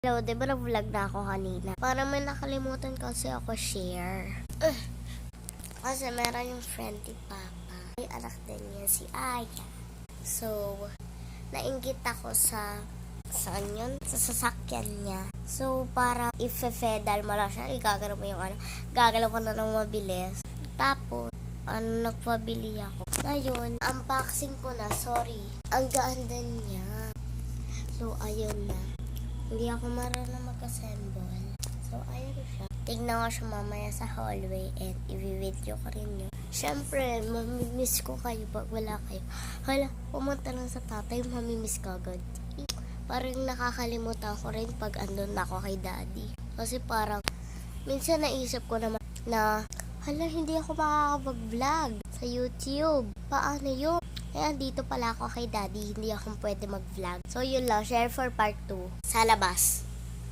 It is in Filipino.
Hello, di ba na-vlog na ako kanina? Para may nakalimutan kasi ako share. Kasi meron yung friend ni Papa. May anak din niya, si Aya. So, nainggit ako sa saan yun? Sa sasakyan niya. So, para if-fedal mo lang siya, igagalaw mo yung gagalaw ko na ng mabilis. Tapos, nagpabili ako. Ngayon, unboxing ko na, sorry. Ang gaan din niya. So, ayun na. Hindi ako marunong mag-assemble. So, ayun siya. Tignan ko siya mamaya sa hallway and i-video ko rin yun. Siyempre, mamimiss ko kayo pag wala kayo. Hala, pumunta lang sa tatay, mamimiss ka agad. Parang nakakalimutan ko rin pag andun ako kay daddy. Kasi parang, minsan naisip ko naman na, hala, hindi ako makakapag-vlog sa YouTube. Paano yun? Kaya dito pala ako kay daddy, hindi ako pwede mag-vlog. So yun lang, share for part 2 sa labas.